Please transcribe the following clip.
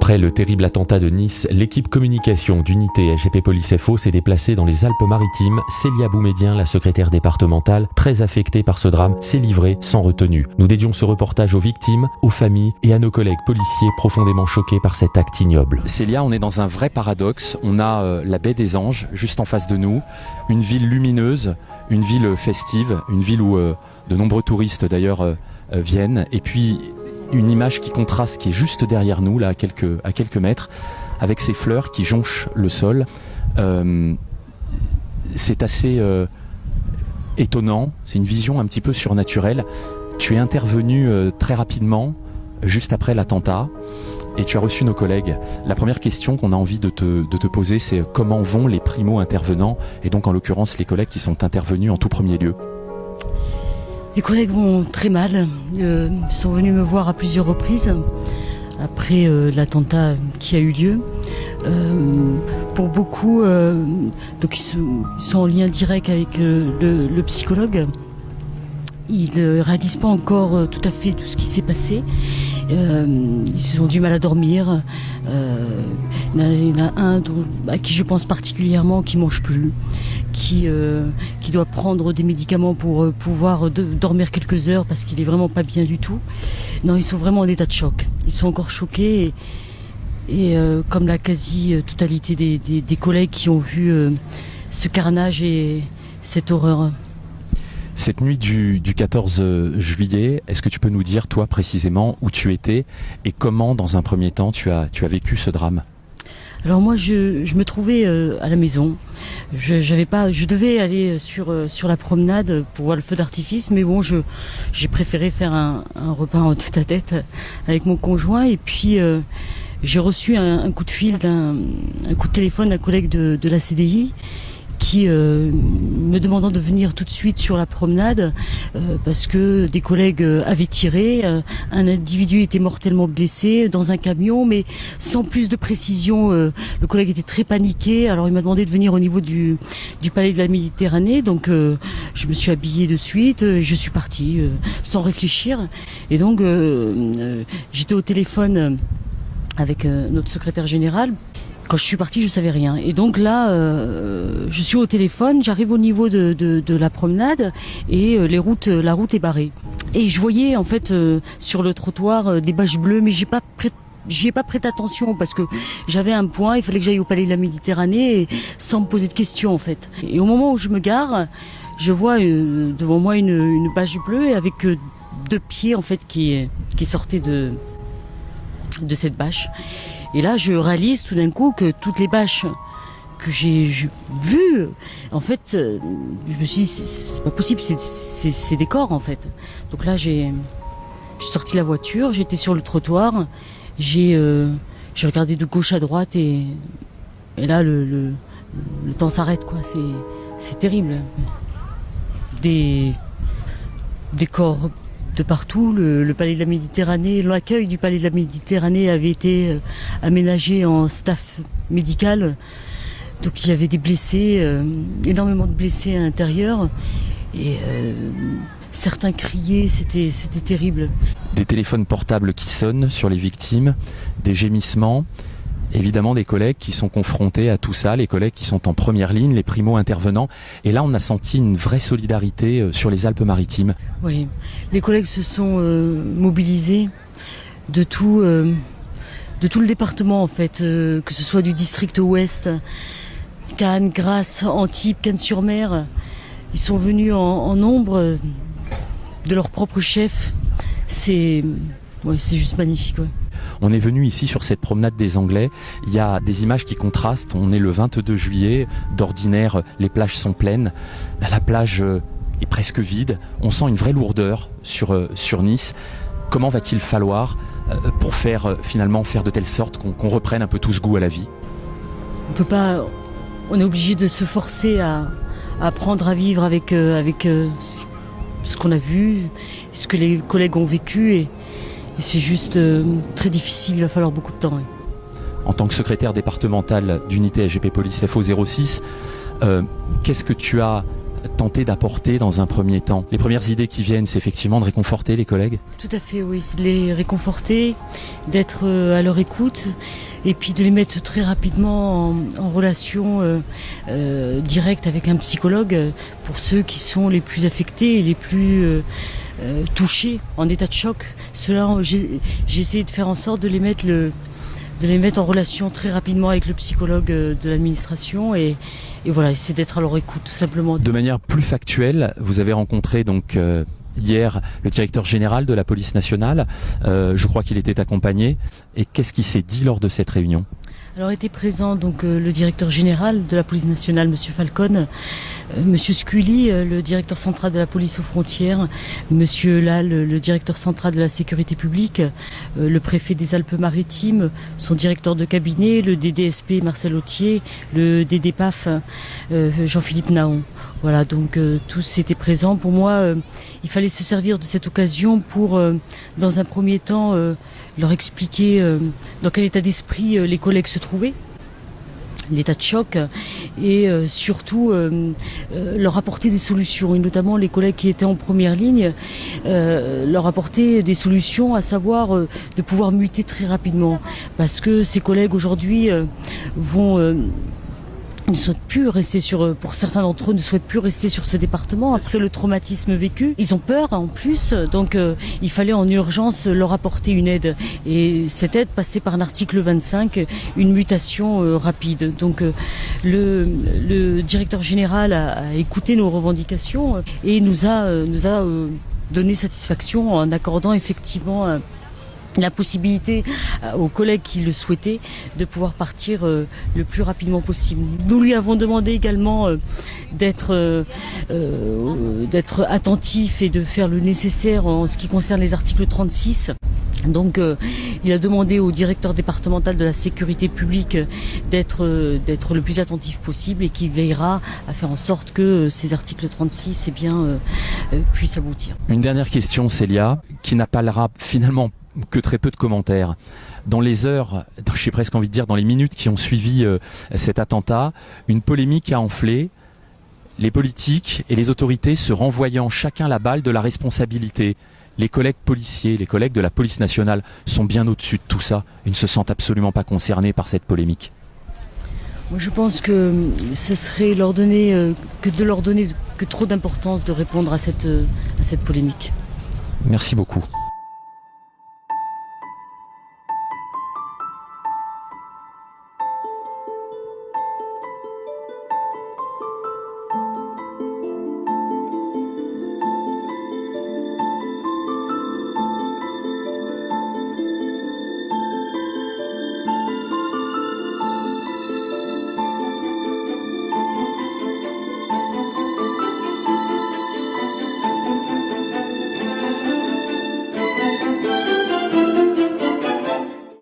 Après le terrible attentat de Nice, l'équipe communication d'unité SGP Police FO s'est déplacée dans les Alpes-Maritimes. Célia Boumédien, la secrétaire départementale, très affectée par ce drame, s'est livrée sans retenue. Nous dédions ce reportage aux victimes, aux familles et à nos collègues policiers profondément choqués par cet acte ignoble. Célia, on est dans un vrai paradoxe. On a la baie des Anges juste en face de nous, une ville lumineuse, une ville festive, une ville où de nombreux touristes d'ailleurs viennent, et puis une image qui contraste, qui est juste derrière nous, là, à quelques mètres, avec ces fleurs qui jonchent le sol. C'est assez étonnant, c'est une vision un petit peu surnaturelle. Tu es intervenu très rapidement, juste après l'attentat, et tu as reçu nos collègues. La première question qu'on a envie de te poser, c'est comment vont les primo-intervenants, et donc en l'occurrence les collègues qui sont intervenus en tout premier lieu? Les collègues vont très mal. Ils sont venus me voir à plusieurs reprises après l'attentat qui a eu lieu. Pour beaucoup, donc ils sont en lien direct avec le psychologue. Ils ne réalisent pas encore tout à fait tout ce qui s'est passé. Ils ont du mal à dormir. Il y en a un à qui je pense particulièrement qui mange plus, qui doit prendre des médicaments pour pouvoir dormir quelques heures parce qu'il est vraiment pas bien du tout. Non, ils sont vraiment en état de choc. Ils sont encore choqués et comme la quasi-totalité des collègues qui ont vu ce carnage et cette horreur. Cette nuit du 14 juillet, est-ce que tu peux nous dire, toi, précisément, où tu étais et comment, dans un premier temps, tu as vécu ce drame? Alors moi, je me trouvais à la maison. Je devais aller sur la promenade pour voir le feu d'artifice, mais bon, j'ai préféré faire un repas en tête-à-tête avec mon conjoint. Et puis, j'ai reçu un coup de fil, un coup de téléphone d'un collègue de la CDI, qui me demandant de venir tout de suite sur la promenade parce que des collègues avaient tiré, un individu était mortellement blessé dans un camion, mais sans plus de précision. Le collègue était très paniqué, alors il m'a demandé de venir au niveau du palais de la Méditerranée, donc je me suis habillée de suite, je suis partie sans réfléchir, et donc j'étais au téléphone avec notre secrétaire général. Quand je suis partie, je savais rien. Et donc là, je suis au téléphone, j'arrive au niveau de la promenade et la route est barrée. Et je voyais en fait sur le trottoir des bâches bleues, mais j'y ai pas prêté attention parce que j'avais un point, il fallait que j'aille au palais de la Méditerranée et, sans me poser de questions en fait. Et au moment où je me gare, je vois devant moi une bâche bleue avec deux pieds en fait qui sortaient de cette bâche. Et là, je réalise tout d'un coup que toutes les bâches que j'ai vues, en fait, je me suis dit, c'est pas possible, c'est des corps, en fait. Donc là, j'ai sorti la voiture, j'étais sur le trottoir, j'ai regardé de gauche à droite et là, le temps s'arrête, quoi. C'est terrible. Des corps de partout. Le palais de la Méditerranée, l'accueil du palais de la Méditerranée avait été aménagé en staff médical. Donc il y avait des blessés, énormément de blessés à l'intérieur. Et certains criaient, c'était terrible. Des téléphones portables qui sonnent sur les victimes, des gémissements. Évidemment des collègues qui sont confrontés à tout ça, les collègues qui sont en première ligne, les primo-intervenants. Et là, on a senti une vraie solidarité sur les Alpes-Maritimes. Oui, les collègues se sont mobilisés de tout le département, en fait, que ce soit du district ouest, Cannes, Grasse, Antibes, Cannes-sur-Mer. Ils sont venus en nombre de leur propre chef. C'est juste magnifique, ouais. On est venu ici sur cette promenade des Anglais, il y a des images qui contrastent, on est le 22 juillet, d'ordinaire les plages sont pleines, là, la plage est presque vide, on sent une vraie lourdeur sur Nice. Comment va-t-il falloir pour finalement faire de telle sorte qu'on reprenne un peu tout ce goût à la vie? On est obligé de se forcer à apprendre à vivre avec ce qu'on a vu, ce que les collègues ont vécu et c'est juste très difficile, il va falloir beaucoup de temps. Oui. En tant que secrétaire départemental d'unité SGP Police FO 06, qu'est-ce que tu as tenter d'apporter dans un premier temps? Les premières idées qui viennent, c'est effectivement de réconforter les collègues? Tout à fait, oui, c'est de les réconforter, d'être à leur écoute et puis de les mettre très rapidement en relation directe avec un psychologue pour ceux qui sont les plus affectés et les plus touchés, en état de choc. Cela, j'ai essayé de faire en sorte de les mettre en relation très rapidement avec le psychologue de l'administration et voilà, c'est d'être à leur écoute tout simplement. De manière plus factuelle, vous avez rencontré donc hier le directeur général de la police nationale, je crois qu'il était accompagné, et qu'est-ce qui s'est dit lors de cette réunion? Alors était présent donc le directeur général de la police nationale, Monsieur Falcon, Monsieur Scully, le directeur central de la police aux frontières, Monsieur Lal, le directeur central de la sécurité publique, le préfet des Alpes-Maritimes, son directeur de cabinet, le DDSP Marcel Autier, le DDPAF Jean-Philippe Naon. Voilà, donc tous étaient présents. Pour moi, il fallait se servir de cette occasion pour, dans un premier temps, leur expliquer dans quel état d'esprit les collègues se trouvaient, l'état de choc, et surtout leur apporter des solutions, et notamment les collègues qui étaient en première ligne, leur apporter des solutions, à savoir de pouvoir muter très rapidement, parce que ces collègues aujourd'hui ne souhaitent plus rester pour certains d'entre eux, ne souhaitent plus rester sur ce département après le traumatisme vécu. Ils ont peur en plus, donc il fallait en urgence leur apporter une aide. Et cette aide passait par un article 25, une mutation rapide. Donc le directeur général a écouté nos revendications et nous a donné satisfaction en accordant effectivement la possibilité aux collègues qui le souhaitaient de pouvoir partir le plus rapidement possible. Nous lui avons demandé également d'être attentif et de faire le nécessaire en ce qui concerne les articles 36. Donc il a demandé au directeur départemental de la sécurité publique d'être le plus attentif possible et qui veillera à faire en sorte que ces articles 36 puissent aboutir. Une dernière question, Célia, qui n'appellera finalement que très peu de commentaires. Dans les heures, j'ai presque envie de dire dans les minutes qui ont suivi cet attentat, une polémique a enflé, les politiques et les autorités se renvoyant chacun la balle de la responsabilité. Les collègues policiers, les collègues de la police nationale sont bien au-dessus de tout ça et ne se sentent absolument pas concernés par cette polémique. Moi, je pense que ce serait leur donner que trop d'importance de répondre à cette polémique. Merci beaucoup.